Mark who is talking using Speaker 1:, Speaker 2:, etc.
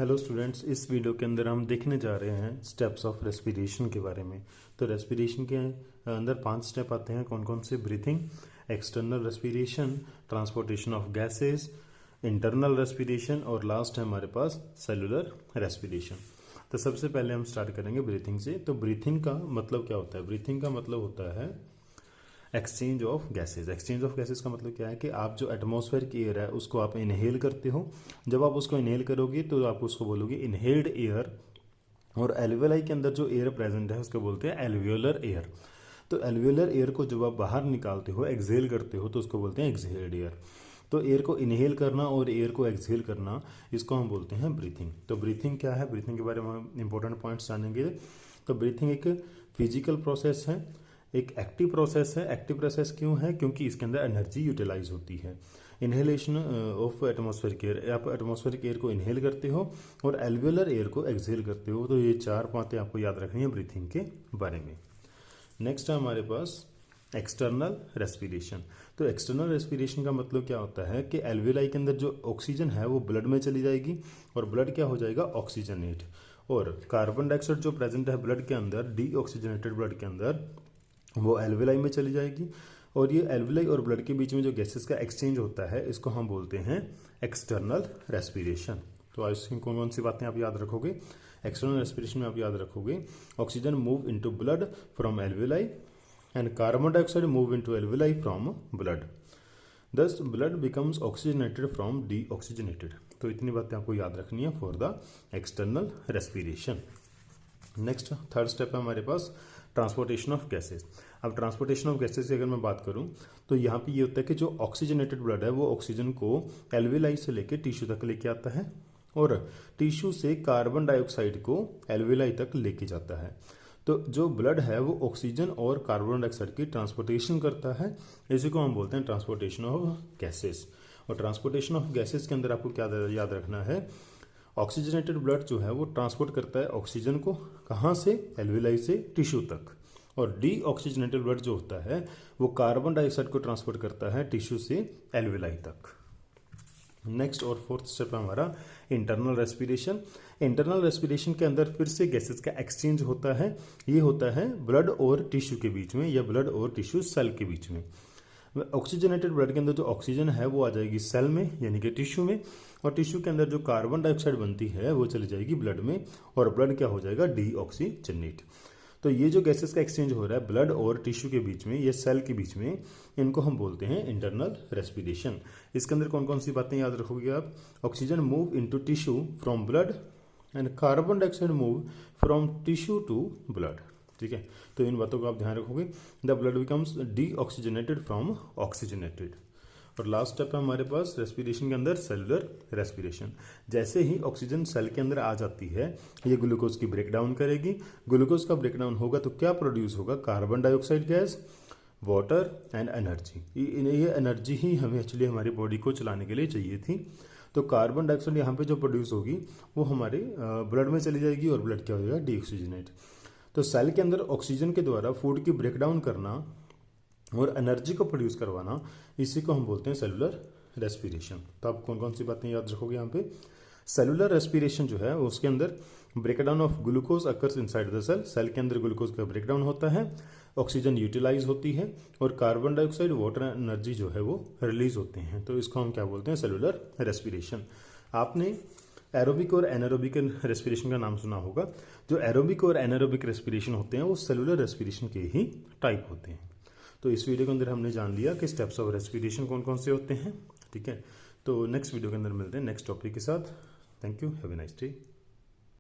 Speaker 1: Hello students, इस video के अंदर हम देखने जा रहे हैं स्टेप्स ऑफ रेस्पिरेशन के बारे में। तो रेस्पिरेशन के अंदर 5 स्टेप आते हैं। कौन कौन से? Breathing, external respiration, transportation of gases, internal respiration और लास्ट है हमारे पास सेलुलर रेस्पिरेशन। तो सबसे पहले हम स्टार्ट करेंगे ब्रीथिंग से। तो ब्रीथिंग का मतलब क्या होता है? ब्रीथिंग का मतलब होता है exchange of gases. Exchange of gases का मतलब क्या है कि आप जो एटमॉस्फेयर की एयर है उसको आप इनहेल करते हो। जब आप उसको इनहेल करोगे तो आप उसको बोलोगे इनहेल्ड एयर, और एल्वियोलाई के अंदर जो एयर प्रेजेंट है उसको बोलते हैं एल्वियोलर एयर। तो एल्वियोलर एयर को जब आप बाहर निकालते हो, एक्सहेल करते हो, तो उसको बोलते हैं एक्सहेल्ड एयर। तो एयर को इनहेल करना और एयर को एक्सहेल करना, इसको हम बोलते हैं ब्रीथिंग। तो ब्रीथिंग क्या है? ब्रीथिंग के बारे में हम इंपॉर्टेंट पॉइंट्स जानेंगे। तो ब्रीथिंग एक फिजिकल प्रोसेस है, एक एक्टिव प्रोसेस है। एक्टिव प्रोसेस क्यों है? क्योंकि इसके अंदर एनर्जी यूटिलाइज होती है। इनहेलेशन ऑफ एटमॉस्फेरिक एयर, आप एटमॉस्फेरिक एयर को इनहेल करते हो और एल्वियोलर एयर को एक्सहेल करते हो। तो ये 4 बातें आपको याद रखनी है ब्रीथिंग के बारे में। नेक्स्ट है हमारे पास एक्सटर्नल रेस्पिरेशन। तो एक्सटर्नल रेस्पिरेशन का मतलब क्या होता है कि एल्वियोलाई के अंदर जो ऑक्सीजन है वो ब्लड में चली जाएगी और ब्लड क्या हो जाएगा? ऑक्सीजनेट। और कार्बन डाइऑक्साइड जो प्रेजेंट है ब्लड के अंदर, डीऑक्सीजनेटेड ब्लड के अंदर, वो एल्वियोलाई में चली जाएगी। और ये एल्वियोलाई और ब्लड के बीच में जो गैसेस का एक्सचेंज होता है इसको हम बोलते हैं एक्सटर्नल रेस्पिरेशन। तो इसकी कौन कौन सी बातें आप याद रखोगे? एक्सटर्नल रेस्पिरेशन में आप याद रखोगे oxygen move into blood from alveoli and carbon dioxide move into alveoli from blood, thus blood becomes oxygenated from deoxygenated. तो इतनी बातें आपको याद रखनी है for the external respiration. Next third step है हमारे पास ट्रांसपोर्टेशन ऑफ गैसेस। अब ट्रांसपोर्टेशन ऑफ गैसेस की अगर मैं बात करूं तो यहाँ पे ये होता है कि जो ऑक्सीजनेटेड ब्लड है वो ऑक्सीजन को एल्वियोलाई से लेके टिश्यू तक लेके आता है और टिश्यू से कार्बन डाइऑक्साइड को एल्वियोलाई तक लेके जाता है। तो जो ब्लड है वो ऑक्सीजन और कार्बन डाइऑक्साइड की ट्रांसपोर्टेशन करता है। इसी को हम बोलते हैं ट्रांसपोर्टेशन ऑफ गैसेस। और ट्रांसपोर्टेशन ऑफ गैसेस के अंदर आपको क्या याद रखना है? ऑक्सीजनेटेड ब्लड जो है वो ट्रांसपोर्ट करता है ऑक्सीजन को, कहाँ से? एल्वियोलाई से टिश्यू तक। और डीऑक्सीजनेटेड ब्लड जो होता है वो कार्बन डाइऑक्साइड को ट्रांसपोर्ट करता है टिश्यू से एल्वियोलाई तक। नेक्स्ट और फोर्थ स्टेप है हमारा इंटरनल रेस्पिरेशन। इंटरनल रेस्पिरेशन के अंदर फिर से गैसेस का एक्सचेंज होता है। ये होता है ब्लड और टिश्यू के बीच में या ब्लड और टिश्यू सेल के बीच में। ऑक्सीजनेटेड ब्लड के अंदर जो ऑक्सीजन है वो आ जाएगी सेल में यानी कि टिश्यू में, और टिश्यू के अंदर जो कार्बन डाइऑक्साइड बनती है वो चली जाएगी ब्लड में, और ब्लड क्या हो जाएगा? डीऑक्सीजनेट। तो ये जो गैसेस का एक्सचेंज हो रहा है ब्लड और टिश्यू के बीच में, ये सेल के बीच में, इनको हम बोलते हैं इंटरनल रेस्पिरेशन। इसके अंदर कौन कौन सी बातें याद रखोगे आप? Oxygen move into tissue from blood and carbon dioxide move from tissue to blood. ठीक है, तो इन बातों को आप ध्यान रखोगे। The blood becomes deoxygenated from oxygenated. और लास्ट स्टेप है हमारे पास रेस्पिरेशन के अंदर सेलुलर रेस्पिरेशन। जैसे ही ऑक्सीजन सेल के अंदर आ जाती है ये ग्लूकोज की ब्रेक डाउन करेगी। ग्लूकोज का ब्रेक डाउन होगा तो क्या प्रोड्यूस होगा? Carbon dioxide gas, water and energy. ये एनर्जी ही हमें एक्चुअली हमारी बॉडी को चलाने के लिए चाहिए थी। तो कार्बन डाइऑक्साइड यहाँ पे जो प्रोड्यूस होगी वो हमारे ब्लड में चली जाएगी और ब्लड क्या हो जाएगा? डीऑक्सीजनेट। तो सेल के अंदर ऑक्सीजन के द्वारा फूड की ब्रेक डाउन करना और एनर्जी को प्रोड्यूस करवाना, इसी को हम बोलते हैं सेलुलर रेस्पिरेशन। तो आप कौन कौन सी बातें याद रखोगे यहाँ पे? सेलुलर रेस्पिरेशन जो है उसके अंदर breakdown of glucose occurs inside the cell. Cell के अंदर ग्लूकोज का ब्रेकडाउन होता है, ऑक्सीजन यूटिलाइज होती है और कार्बन डाइऑक्साइड, वाटर, एनर्जी जो है वो रिलीज होते हैं। तो इसको हम क्या बोलते हैं? Cellular respiration. आपने एरोबिक और एनारोबिक रेस्पिरेशन का नाम सुना होगा। जो एरोबिक और एनारोबिक रेस्पिरेशन होते हैं वो सेलुलर रेस्पिरेशन के ही टाइप होते हैं। तो इस वीडियो के अंदर हमने जान लिया कि स्टेप्स ऑफ रेस्पिरेशन कौन कौन से होते हैं। ठीक है, तो नेक्स्ट वीडियो के अंदर मिलते हैं नेक्स्ट टॉपिक के साथ। Thank you, have a nice day.